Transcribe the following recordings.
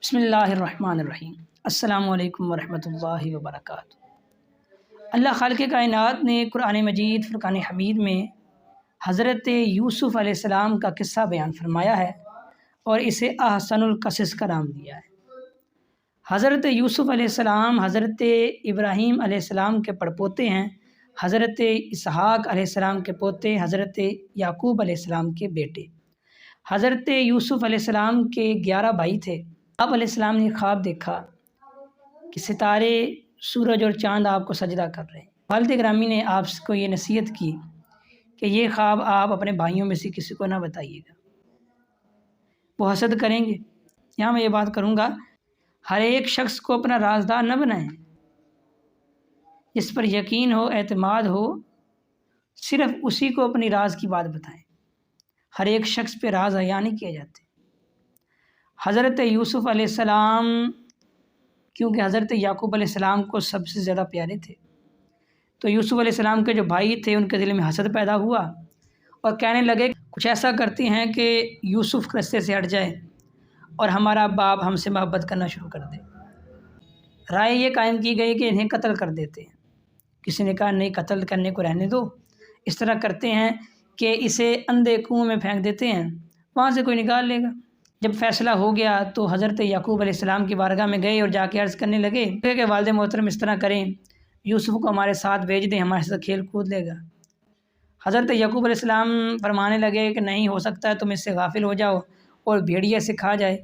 بسم اللہ الرحمن الرحیم۔ السلام علیکم ورحمۃ اللہ وبرکاتہ۔ اللہ خالق کائنات نے قرآن مجید فرقان حمید میں حضرت یوسف علیہ السلام کا قصہ بیان فرمایا ہے اور اسے احسن القصص کا نام دیا ہے۔ حضرت یوسف علیہ السلام حضرت ابراہیم علیہ السلام کے پڑپوتے ہیں، حضرت اسحاق علیہ السلام کے پوتے، حضرت یعقوب علیہ السلام کے بیٹے۔ حضرت یوسف علیہ السلام کے 11 بھائی تھے۔ آپ علیہ السلام نے خواب دیکھا کہ ستارے، سورج اور چاند آپ کو سجدہ کر رہے ہیں۔ والد گرامی نے آپ کو یہ نصیحت کی کہ یہ خواب آپ اپنے بھائیوں میں سے کسی کو نہ بتائیے گا، وہ حسد کریں گے۔ یہاں میں یہ بات کروں گا، ہر ایک شخص کو اپنا رازدار نہ بنائیں، جس پر یقین ہو، اعتماد ہو، صرف اسی کو اپنی راز کی بات بتائیں۔ ہر ایک شخص پہ راز عیاں نہیں کیے جاتے۔ حضرت یوسف علیہ السلام کیونکہ حضرت یعقوب علیہ السلام کو سب سے زیادہ پیارے تھے، تو یوسف علیہ السلام کے جو بھائی تھے ان کے دل میں حسد پیدا ہوا اور کہنے لگے کچھ ایسا کرتے ہیں کہ یوسف رستے سے ہٹ جائے اور ہمارا باپ ہم سے محبت کرنا شروع کر دے۔ رائے یہ قائم کی گئی کہ انہیں قتل کر دیتے ہیں۔ کسی نے کہا نہیں، قتل کرنے کو رہنے دو، اس طرح کرتے ہیں کہ اسے اندھے کنویں میں پھینک دیتے ہیں، وہاں سے کوئی نکال لے گا۔ جب فیصلہ ہو گیا تو حضرت یعقوب علیہ السلام کی بارگاہ میں گئے اور جا کے عرض کرنے لگے کہ والد محترم اس طرح کریں، یوسف کو ہمارے ساتھ بھیج دیں، ہمارے ساتھ کھیل کود لے گا۔ حضرت یعقوب علیہ السلام فرمانے لگے کہ نہیں ہو سکتا ہے، تم اس سے غافل ہو جاؤ اور بھیڑیا سے کھا جائے۔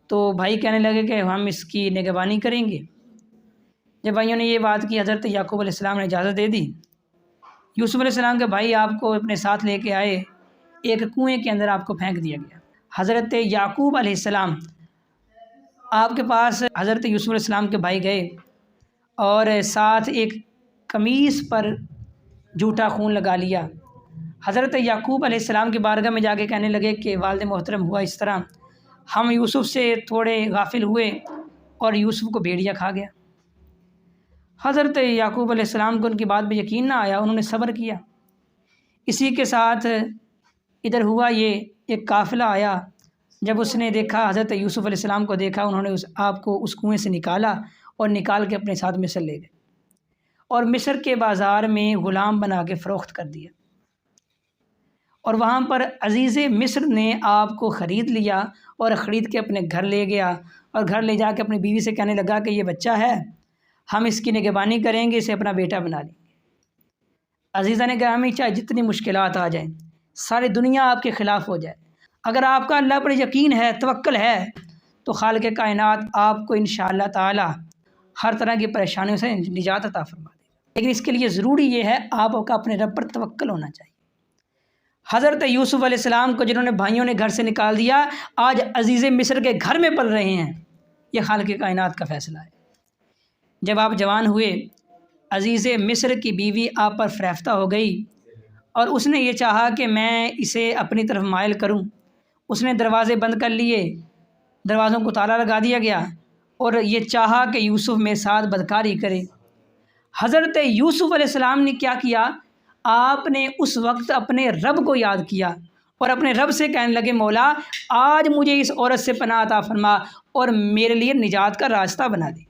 تو بھائی کہنے لگے کہ ہم اس کی نگہبانی کریں گے۔ جب بھائیوں نے یہ بات کی، حضرت یعقوب علیہ السلام نے اجازت دے دی۔ یوسف علیہ السلام کے بھائی آپ کو اپنے ساتھ لے کے آئے، ایک کنویں کے اندر آپ کو پھینک دیا گیا۔ حضرت یعقوب علیہ السلام آپ کے پاس حضرت یوسف علیہ السلام کے بھائی گئے اور ساتھ ایک قمیص پر جھوٹا خون لگا لیا۔ حضرت یعقوب علیہ السلام کی بارگاہ میں جا کے کہنے لگے کہ والد محترم ہوا اس طرح، ہم یوسف سے تھوڑے غافل ہوئے اور یوسف کو بھیڑیا کھا گیا۔ حضرت یعقوب علیہ السلام کو ان کی بات پہ یقین نہ آیا، انہوں نے صبر کیا۔ اسی کے ساتھ ادھر ہوا یہ، ایک قافلہ آیا، جب اس نے دیکھا، حضرت یوسف علیہ السلام کو دیکھا، انہوں نے آپ کو اس کنویں سے نکالا اور نکال کے اپنے ساتھ مصر لے گئے اور مصر کے بازار میں غلام بنا کے فروخت کر دیا۔ اور وہاں پر عزیز مصر نے آپ کو خرید لیا اور خرید کے اپنے گھر لے گیا اور گھر لے جا کے اپنی بیوی سے کہنے لگا کہ یہ بچہ ہے، ہم اس کی نگہبانی کریں گے، اسے اپنا بیٹا بنا لیں گے۔ عزیزہ نے گرامی، چاہے جتنی مشکلات آ جائیں، ساری دنیا آپ کے خلاف ہو جائے، اگر آپ کا اللہ پر یقین ہے، توکل ہے، تو خالق کائنات آپ کو انشاءاللہ تعالی ہر طرح کی پریشانیوں سے نجات عطا فرما دے گا۔ لیکن اس کے لیے ضروری یہ ہے آپ کا اپنے رب پر توکل ہونا چاہیے۔ حضرت یوسف علیہ السلام کو جنہوں نے بھائیوں نے گھر سے نکال دیا، آج عزیز مصر کے گھر میں پل رہے ہیں، یہ خالق کائنات کا فیصلہ ہے۔ جب آپ جوان ہوئے، عزیز مصر کی بیوی آپ پر فریفتہ ہو گئی اور اس نے یہ چاہا کہ میں اسے اپنی طرف مائل کروں۔ اس نے دروازے بند کر لیے، دروازوں کو تالا لگا دیا گیا اور یہ چاہا کہ یوسف میرے ساتھ بدکاری کرے۔ حضرت یوسف علیہ السلام نے کیا کیا؟ آپ نے اس وقت اپنے رب کو یاد کیا اور اپنے رب سے کہنے لگے مولا آج مجھے اس عورت سے پناہ عطا فرما اور میرے لیے نجات کا راستہ بنا دے۔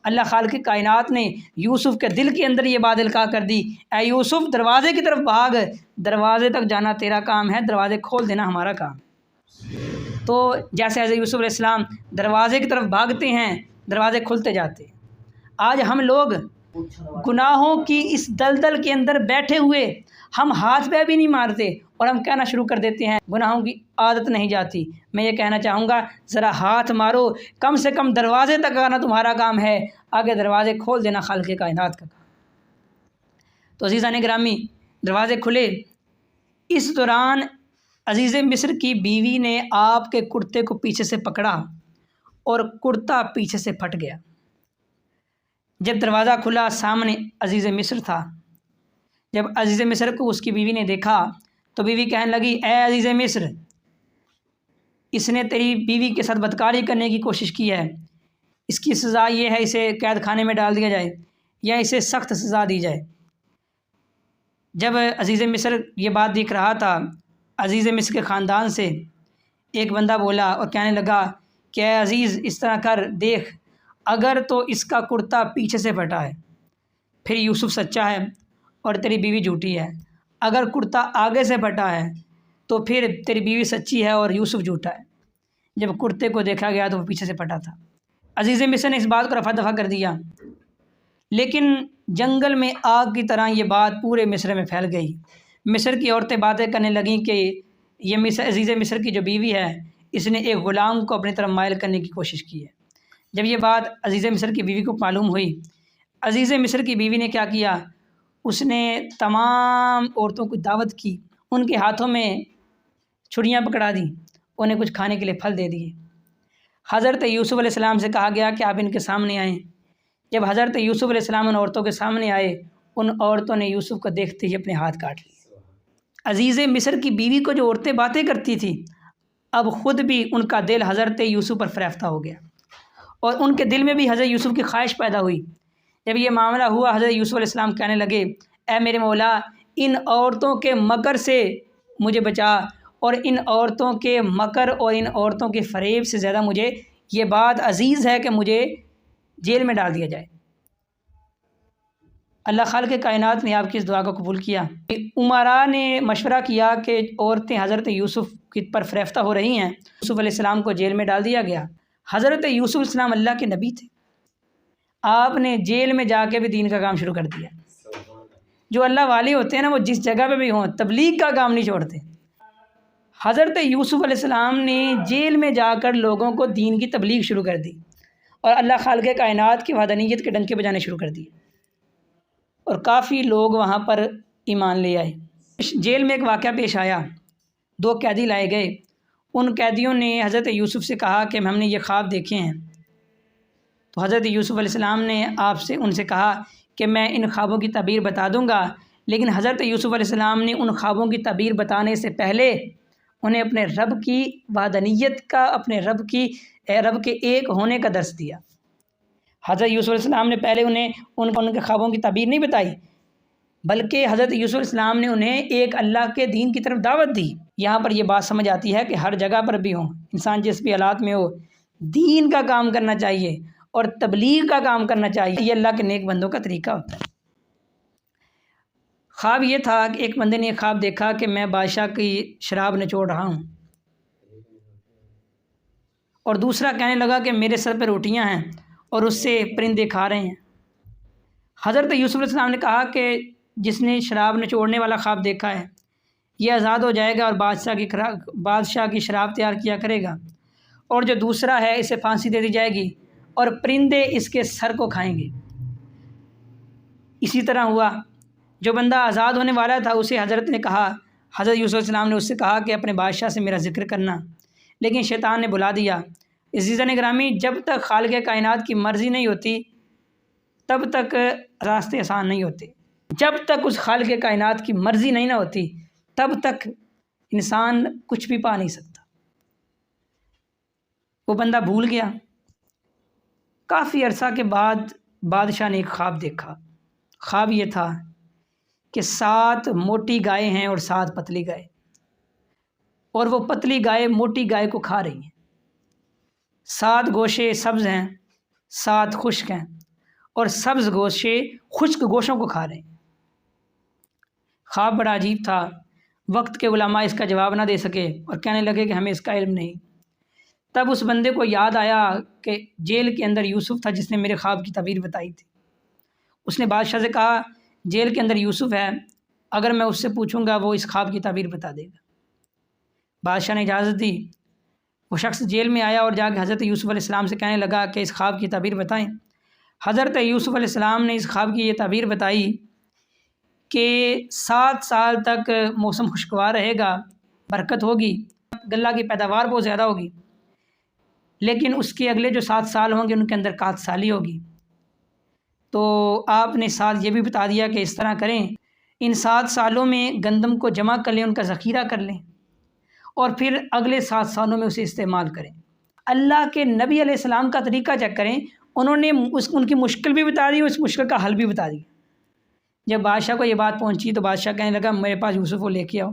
اللہ خالق کائنات نے یوسف کے دل کے اندر یہ بات القاء کر دی، اے یوسف دروازے کی طرف بھاگ، دروازے تک جانا تیرا کام ہے، دروازے کھول دینا ہمارا کام۔ تو جیسے حضرت یوسف علیہ السلام دروازے کی طرف بھاگتے ہیں، دروازے کھلتے جاتے ہیں۔ آج ہم لوگ گناہوں کی اس دلدل کے اندر بیٹھے ہوئے ہم ہاتھ پہ بھی نہیں مارتے اور ہم کہنا شروع کر دیتے ہیں گناہوں کی عادت نہیں جاتی۔ میں یہ کہنا چاہوں گا ذرا ہاتھ مارو، کم سے کم دروازے تک آنا تمہارا کام ہے، آگے دروازے کھول دینا خالق کائنات کا کام۔ تو عزیزان گرامی، دروازے کھلے۔ اس دوران عزیز مصر کی بیوی نے آپ کے کرتے کو پیچھے سے پکڑا اور کرتا پیچھے سے پھٹ گیا۔ جب دروازہ کھلا، سامنے عزیز مصر تھا۔ جب عزیز مصر کو اس کی بیوی نے دیکھا تو بیوی کہنے لگی اے عزیز مصر، اس نے تیری بیوی کے ساتھ بدکاری کرنے کی کوشش کی ہے، اس کی سزا یہ ہے اسے قید خانے میں ڈال دیا جائے یا اسے سخت سزا دی جائے۔ جب عزیز مصر یہ بات دیکھ رہا تھا، عزیز مصر کے خاندان سے ایک بندہ بولا اور کہنے لگا کہ اے عزیز اس طرح کر دیکھ، اگر تو اس کا کرتا پیچھے سے پھٹا ہے پھر یوسف سچا ہے اور تیری بیوی جھوٹی ہے، اگر کرتا آگے سے پھٹا ہے تو پھر تیری بیوی سچی ہے اور یوسف جھوٹا ہے۔ جب کرتے کو دیکھا گیا تو وہ پیچھے سے پھٹا تھا۔ عزیز مصر نے اس بات کو رفع دفع کر دیا، لیکن جنگل میں آگ کی طرح یہ بات پورے مصر میں پھیل گئی۔ مصر کی عورتیں باتیں کرنے لگیں کہ یہ عزیز مصر کی جو بیوی ہے اس نے ایک غلام کو اپنی طرف مائل کرنے کی کوشش کی ہے۔ جب یہ بات عزیز مصر کی بیوی کو معلوم ہوئی، عزیز مصر کی بیوی نے کیا کیا، اس نے تمام عورتوں کو دعوت کی، ان کے ہاتھوں میں چھڑیاں پکڑا دیں، انہیں کچھ کھانے کے لیے پھل دے دیے۔ حضرت یوسف علیہ السلام سے کہا گیا کہ آپ ان کے سامنے آئیں۔ جب حضرت یوسف علیہ السلام ان عورتوں کے سامنے آئے، ان عورتوں نے یوسف کو دیکھتے ہی اپنے ہاتھ کاٹ لیے۔ عزیز مصر کی بیوی کو جو عورتیں باتیں کرتی تھیں، اب خود بھی ان کا دل حضرت یوسف پر فریفتہ ہو گیا اور ان کے دل میں بھی حضرت یوسف کی خواہش پیدا ہوئی۔ جب یہ معاملہ ہوا، حضرت یوسف علیہ السلام کہنے لگے، اے میرے مولا، ان عورتوں کے مکر سے مجھے بچا، اور ان عورتوں کے مکر اور ان عورتوں کے فریب سے زیادہ مجھے یہ بات عزیز ہے کہ مجھے جیل میں ڈال دیا جائے۔ اللہ خالق کائنات نے آپ کی اس دعا کو قبول کیا۔ امراء نے مشورہ کیا کہ عورتیں حضرت یوسف پر فریفتہ ہو رہی ہیں، یوسف علیہ السلام کو جیل میں ڈال دیا گیا۔ حضرت یوسف علیہ السلام اللہ کے نبی تھے، آپ نے جیل میں جا کے بھی دین کا کام شروع کر دیا۔ جو اللہ والے ہوتے ہیں نا، وہ جس جگہ پہ بھی ہوں تبلیغ کا کام نہیں چھوڑتے۔ حضرت یوسف علیہ السلام نے جیل میں جا کر لوگوں کو دین کی تبلیغ شروع کر دی اور اللہ خالق کائنات کی وحدانیت کے ڈنکے بجانے شروع کر دیے، اور کافی لوگ وہاں پر ایمان لے آئے۔ جیل میں ایک واقعہ پیش آیا، 2 قیدی لائے گئے۔ ان قیدیوں نے حضرت یوسف سے کہا کہ ہم نے یہ خواب دیکھے ہیں، تو حضرت یوسف علیہ السلام نے ان سے کہا کہ میں ان خوابوں کی تعبیر بتا دوں گا، لیکن حضرت یوسف علیہ السلام نے ان خوابوں کی تعبیر بتانے سے پہلے انہیں اپنے رب کی وحدانیت کا، اپنے رب کے ایک ہونے کا درس دیا۔ حضرت یوسف علیہ السلام نے پہلے انہیں ان کے خوابوں کی تعبیر نہیں بتائی، بلکہ حضرت یوسف علیہ السلام نے انہیں ایک اللہ کے دین کی طرف دعوت دی۔ یہاں پر یہ بات سمجھ آتی ہے کہ ہر جگہ پر بھی ہوں، انسان جس بھی حالات میں ہو، دین کا کام کرنا چاہیے اور تبلیغ کا کام کرنا چاہیے۔ یہ اللہ کے نیک بندوں کا طریقہ ہوتا ہے۔ خواب یہ تھا کہ ایک بندے نے ایک خواب دیکھا کہ میں بادشاہ کی شراب نچوڑ رہا ہوں، اور دوسرا کہنے لگا کہ میرے سر پہ روٹیاں ہیں اور اس سے پرندے کھا رہے ہیں۔ حضرت یوسف علیہ السلام نے کہا کہ جس نے شراب نچوڑنے والا خواب دیکھا ہے یہ آزاد ہو جائے گا اور بادشاہ کی شراب تیار کیا کرے گا، اور جو دوسرا ہے اسے پھانسی دے دی جائے گی اور پرندے اس کے سر کو کھائیں گے۔ اسی طرح ہوا، جو بندہ آزاد ہونے والا تھا اسے حضرت یوسف علیہ السلام نے اس سے کہا کہ اپنے بادشاہ سے میرا ذکر کرنا، لیکن شیطان نے بلا دیا۔ عزیزان گرامی، جب تک خالق کائنات کی مرضی نہیں ہوتی تب تک راستے آسان نہیں ہوتے۔ جب تک اس خالق کائنات کی مرضی نہیں نہ ہوتی تب تک انسان کچھ بھی پا نہیں سکتا۔ وہ بندہ بھول گیا۔ کافی عرصہ کے بعد بادشاہ نے ایک خواب دیکھا۔ خواب یہ تھا کہ 7 موٹی گائے ہیں اور 7 پتلی گائے، اور وہ پتلی گائے موٹی گائے کو کھا رہی ہیں۔ 7 گوشے سبز ہیں، 7 خشک ہیں، اور سبز گوشے خشک گوشوں کو کھا رہے ہیں۔ خواب بڑا عجیب تھا۔ وقت کے علماء اس کا جواب نہ دے سکے اور کہنے لگے کہ ہمیں اس کا علم نہیں۔ تب اس بندے کو یاد آیا کہ جیل کے اندر یوسف تھا جس نے میرے خواب کی تعبیر بتائی تھی۔ اس نے بادشاہ سے کہا جیل کے اندر یوسف ہے، اگر میں اس سے پوچھوں گا وہ اس خواب کی تعبیر بتا دے گا۔ بادشاہ نے اجازت دی۔ وہ شخص جیل میں آیا اور جا کے حضرت یوسف علیہ السلام سے کہنے لگا کہ اس خواب کی تعبیر بتائیں۔ حضرت یوسف علیہ السلام نے اس خواب کی یہ تعبیر بتائی کہ 7 سال تک موسم خوشگوار رہے گا، برکت ہوگی، غلہ کی پیداوار بہت زیادہ ہوگی، لیکن اس کے اگلے جو 7 سال ہوں گے ان کے اندر کات سالی ہوگی۔ تو آپ نے ساتھ یہ بھی بتا دیا کہ اس طرح کریں، ان 7 سالوں میں گندم کو جمع کر لیں، ان کا ذخیرہ کر لیں، اور پھر اگلے 7 سالوں میں اسے استعمال کریں۔ اللہ کے نبی علیہ السلام کا طریقہ چیک کریں، انہوں نے ان کی مشکل بھی بتا دی، اس مشکل کا حل بھی بتا دیا۔ جب بادشاہ کو یہ بات پہنچی تو بادشاہ کہنے لگا میرے پاس یوسف کو لے کے آؤ۔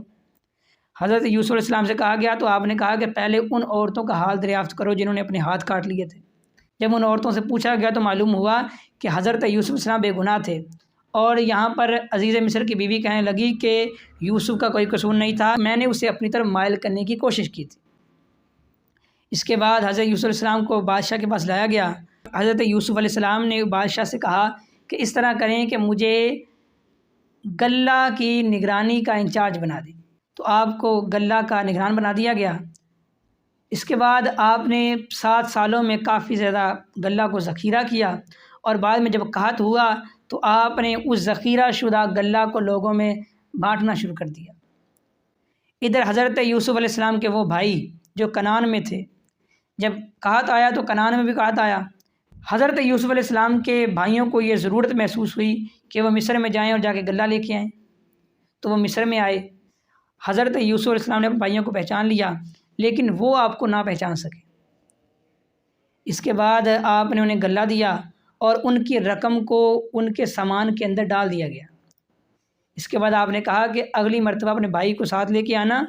حضرت یوسف علیہ السلام سے کہا گیا تو آپ نے کہا کہ پہلے ان عورتوں کا حال دریافت کرو جنہوں نے اپنے ہاتھ کاٹ لیے تھے۔ جب ان عورتوں سے پوچھا گیا تو معلوم ہوا کہ حضرت یوسف علیہ السلام بے گناہ تھے، اور یہاں پر عزیز مصر کی بیوی کہنے لگی کہ یوسف کا کوئی قصور نہیں تھا، میں نے اسے اپنی طرف مائل کرنے کی کوشش کی تھی۔ اس کے بعد حضرت یوسف علیہ السلام کو بادشاہ کے پاس لایا گیا۔ حضرت یوسف علیہ السلام نے بادشاہ سے کہا کہ اس طرح کریں کہ مجھے غلہ کی نگرانی کا انچارج بنا دیں، تو آپ کو غلہ کا نگران بنا دیا گیا۔ اس کے بعد آپ نے 7 سالوں میں کافی زیادہ غلہ کو ذخیرہ کیا، اور بعد میں جب قحط ہوا تو آپ نے اس ذخیرہ شدہ غلہ کو لوگوں میں بانٹنا شروع کر دیا۔ ادھر حضرت یوسف علیہ السلام کے وہ بھائی جو کنعان میں تھے، جب قحط آیا تو کنعان میں بھی قحط آیا۔ حضرت یوسف علیہ السلام کے بھائیوں کو یہ ضرورت محسوس ہوئی کہ وہ مصر میں جائیں اور جا کے غلہ لے کے آئیں، تو وہ مصر میں آئے۔ حضرت یوسف علیہ السلام نے اپنے بھائیوں کو پہچان لیا، لیکن وہ آپ کو نہ پہچان سکے۔ اس کے بعد آپ نے انہیں غلہ دیا اور ان کی رقم کو ان کے سامان کے اندر ڈال دیا گیا۔ اس کے بعد آپ نے کہا کہ اگلی مرتبہ اپنے بھائی کو ساتھ لے کے آنا،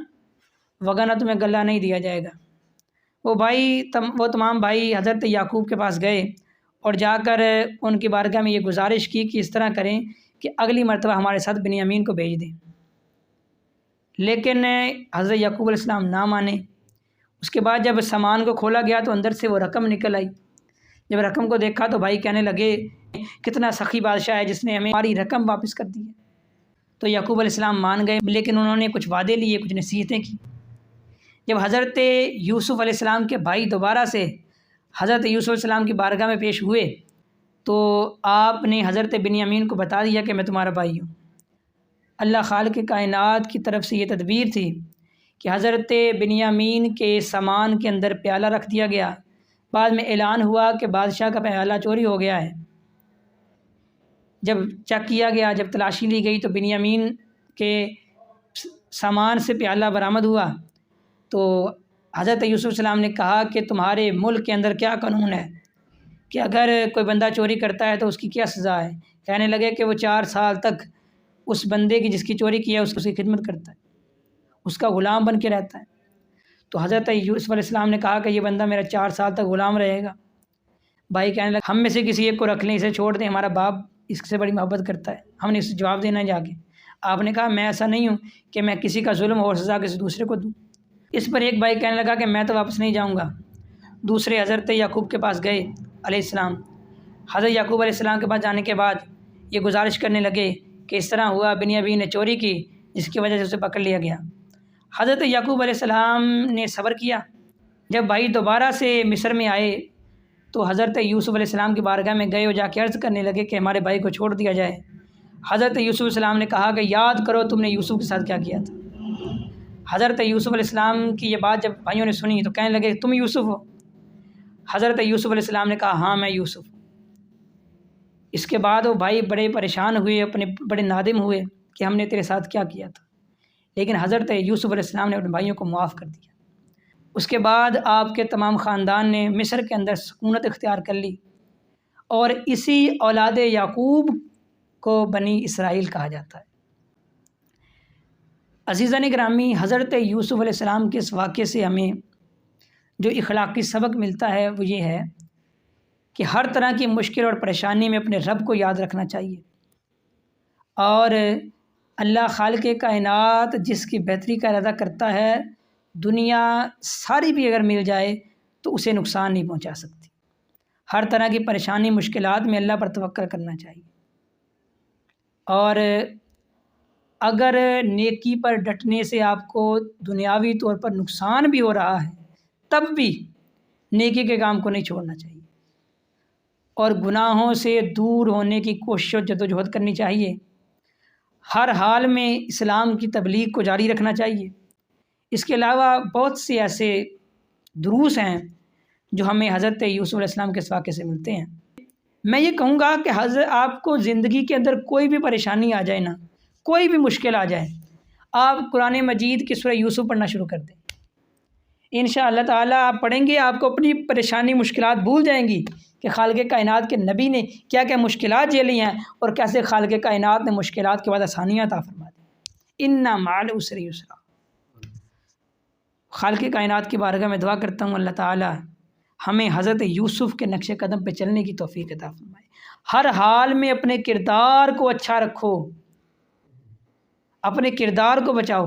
وگرنہ تمہیں غلہ نہیں دیا جائے گا۔ وہ تمام بھائی حضرت یعقوب کے پاس گئے اور جا کر ان کی بارگاہ میں یہ گزارش کی کہ اس طرح کریں کہ اگلی مرتبہ ہمارے ساتھ بنیامین کو بھیج دیں، لیکن حضرت یعقوب علیہ السلام نہ مانے۔ اس کے بعد جب سامان کو کھولا گیا تو اندر سے وہ رقم نکل آئی۔ جب رقم کو دیکھا تو بھائی کہنے لگے کتنا سخی بادشاہ ہے جس نے ہمیں ہماری رقم واپس کر دی ہے۔ تو یعقوب علیہ السلام مان گئے، لیکن انہوں نے کچھ وعدے لیے، کچھ نصیحتیں کی۔ جب حضرت یوسف علیہ السلام کے بھائی دوبارہ سے حضرت یوسف علیہ السلام کی بارگاہ میں پیش ہوئے تو آپ نے حضرت بنیامین کو بتا دیا کہ میں تمہارا بھائی ہوں۔ اللہ خالق کائنات کی طرف سے یہ تدبیر تھی کہ حضرت بنیامین کے سامان کے اندر پیالہ رکھ دیا گیا۔ بعد میں اعلان ہوا کہ بادشاہ کا پیالہ چوری ہو گیا ہے۔ جب چیک کیا گیا، جب تلاشی لی گئی تو بنیامین کے سامان سے پیالہ برآمد ہوا۔ تو حضرت یوسف علیہ السلام نے کہا کہ تمہارے ملک کے اندر کیا قانون ہے کہ اگر کوئی بندہ چوری کرتا ہے تو اس کی کیا سزا ہے؟ کہنے لگے کہ وہ 4 سال تک اس بندے کی جس کی چوری کی ہے اس کی خدمت کرتا ہے، اس کا غلام بن کے رہتا ہے۔ تو حضرت یوسف علیہ السلام نے کہا کہ یہ بندہ میرا 4 سال تک غلام رہے گا۔ بھائی کہنے لگے ہم میں سے کسی ایک کو رکھ لیں، اسے چھوڑ دیں، ہمارا باپ اس سے بڑی محبت کرتا ہے، ہم نے اسے جواب دینا ہے جا کے۔ آپ نے کہا میں ایسا نہیں ہوں کہ میں کسی کا ظلم اور سزا کسی دوسرے کو دوں۔ اس پر ایک بھائی کہنے لگا کہ میں تو واپس نہیں جاؤں گا۔ دوسرے حضرت یعقوب کے پاس گئے علیہ السلام۔ حضرت یعقوب علیہ السلام کے پاس جانے کے بعد یہ گزارش کرنے لگے کہ اس طرح ہوا، بنیامین نے چوری کی جس کی وجہ سے اسے پکڑ لیا گیا۔ حضرت یعقوب علیہ السلام نے صبر کیا۔ جب بھائی دوبارہ سے مصر میں آئے تو حضرت یوسف علیہ السلام کی بارگاہ میں گئے اور جا کے عرض کرنے لگے کہ ہمارے بھائی کو چھوڑ دیا جائے۔ حضرت یوسف علیہ السلام نے کہا کہ یاد کرو تم نے یوسف کے ساتھ کیا کیا تھا۔ حضرت یوسف علیہ السلام کی یہ بات جب بھائیوں نے سنی تو کہنے لگے تم یوسف ہو؟ حضرت یوسف علیہ السلام نے کہا ہاں میں یوسف ہوں۔ اس کے بعد وہ بھائی بڑے پریشان ہوئے، اپنے بڑے نادم ہوئے کہ ہم نے تیرے ساتھ کیا کیا تھا، لیکن حضرت یوسف علیہ السلام نے اپنے بھائیوں کو معاف کر دیا۔ اس کے بعد آپ کے تمام خاندان نے مصر کے اندر سکونت اختیار کر لی، اور اسی اولاد یعقوب کو بنی اسرائیل کہا جاتا ہے۔ عزیزان گرامی، حضرت یوسف علیہ السلام کے اس واقعے سے ہمیں جو اخلاقی سبق ملتا ہے وہ یہ ہے کہ ہر طرح کی مشکل اور پریشانی میں اپنے رب کو یاد رکھنا چاہیے، اور اللہ خالق کائنات جس کی بہتری کا ارادہ کرتا ہے، دنیا ساری بھی اگر مل جائے تو اسے نقصان نہیں پہنچا سکتی۔ ہر طرح کی پریشانی مشکلات میں اللہ پر توکل کرنا چاہیے، اور اگر نیکی پر ڈٹنے سے آپ کو دنیاوی طور پر نقصان بھی ہو رہا ہے تب بھی نیکی کے کام کو نہیں چھوڑنا چاہیے، اور گناہوں سے دور ہونے کی کوشش و جدوجہد کرنی چاہیے۔ ہر حال میں اسلام کی تبلیغ کو جاری رکھنا چاہیے۔ اس کے علاوہ بہت سے ایسے دروس ہیں جو ہمیں حضرت یوسف علیہ السلام کے واقعے سے ملتے ہیں۔ میں یہ کہوں گا کہ حضرت آپ کو زندگی کے اندر کوئی بھی پریشانی آ جائے نا، کوئی بھی مشکل آ جائے، آپ قرآن مجید کی سورہ یوسف پڑھنا شروع کر دیں۔ انشاءاللہ تعالیٰ آپ پڑھیں گے، آپ کو اپنی پریشانی مشکلات بھول جائیں گی کہ خالق کائنات کے نبی نے کیا کیا مشکلات جھیلی ہیں، اور کیسے خالق کائنات نے مشکلات کے بعد آسانیاں عطا فرما دی۔ اِنَّ مَعَ الْعُسْرِ یُسْرًا۔ خالق کائنات کی بارگاہ میں دعا کرتا ہوں اللہ تعالی ہمیں حضرت یوسف کے نقش قدم پہ چلنے کی توفیق عطا فرمائے۔ ہر حال میں اپنے کردار کو اچھا رکھو، اپنے کردار کو بچاؤ۔